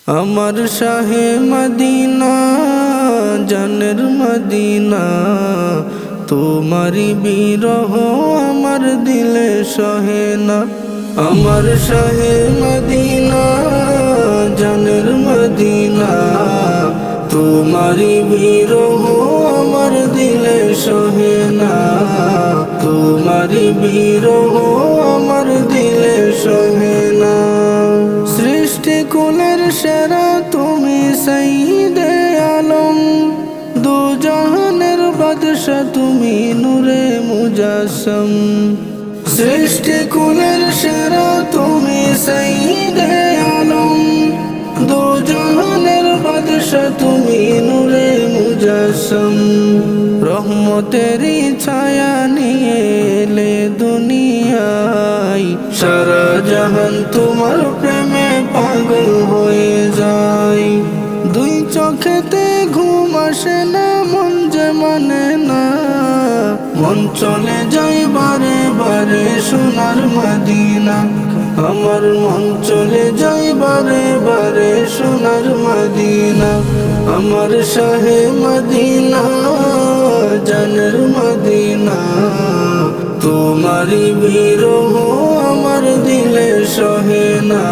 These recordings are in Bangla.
আমার শাহে মদিনা জানের মদিনা, তোমারি বিরহ আমার দিলে সহে না। আমার শাহে মদিনা জানের মদিনা, তোমারি বিরহ আমার দিলে সহে না। তোমারি বিরহ আমার দিলে সহে না। সৃষ্টি কুলের সেরা তুমি সাইয়্যিদে আলম, দু জাহানের বাদশা তুমি নূরে মুজাসসাম। সৃষ্টি কুলের সেরা তুমি সাইয়্যিদে আলম, দু জাহানের বাদশা তুমি নূরে মুজাসসাম। রহমতেরই ছায়া নিয়ে এলে দুনিয়ায়, সারা জাহান তোমার প্রেমে পাগল হয়ে যায়। দুই চোখেতে ঘুম আসে না, মন যে মানে না, মন চলে যায় বারে বারে সোনার মদিনা। আমার মন চলে যায় বারে বারে সোনার মদিনা। আমার শাহে মদিনা জানের মদিনা, তোমারি বিরহ আমার দিলে সহে না।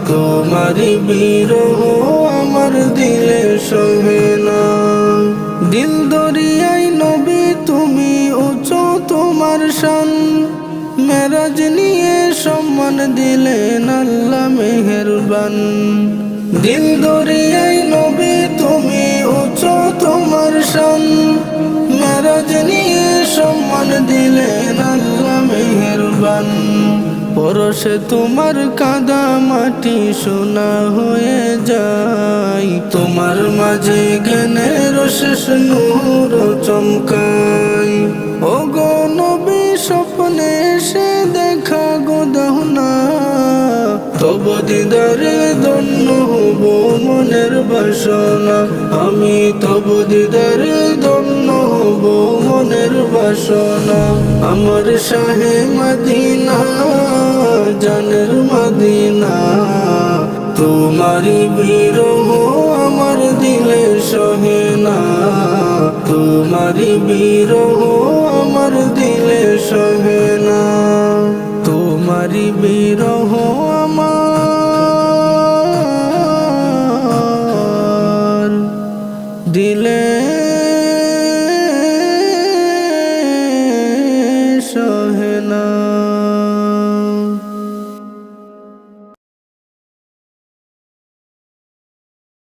তোমারি বিরহ আমার দিলে সহে না। দিল দরিয়ায় নবী তুমি উঁচু তোমার শান, মেরাজ নিয়ে সম্মান দিলেন আল্লাহ মেহেরবান। দিল দরিয়ায় নবী তুমি উঁচু তোমার শান, মেরাজ নিয়ে সম্মান দিলেন আল্লাহ মেহেরবান। পরশে তোমার কাদা মাটি সোনা হয়ে যায়, তোমার মাঝে জ্ঞানের শেষ নূর চমকায়। ও গো নবী স্বপ্নে এসে দেখা গো দাও না, তব দিদারে ধন্য হব মনের বাসনা। আমি তব দিদারে ধন্য হব মনের বাসনা। আমার শাহে মদিনা জানের মদিনা, তোমারি বিরহ আমার দিলে সহে না। তোমারি বিরহ আমার দিলে সহে না। তোমারি বিরহ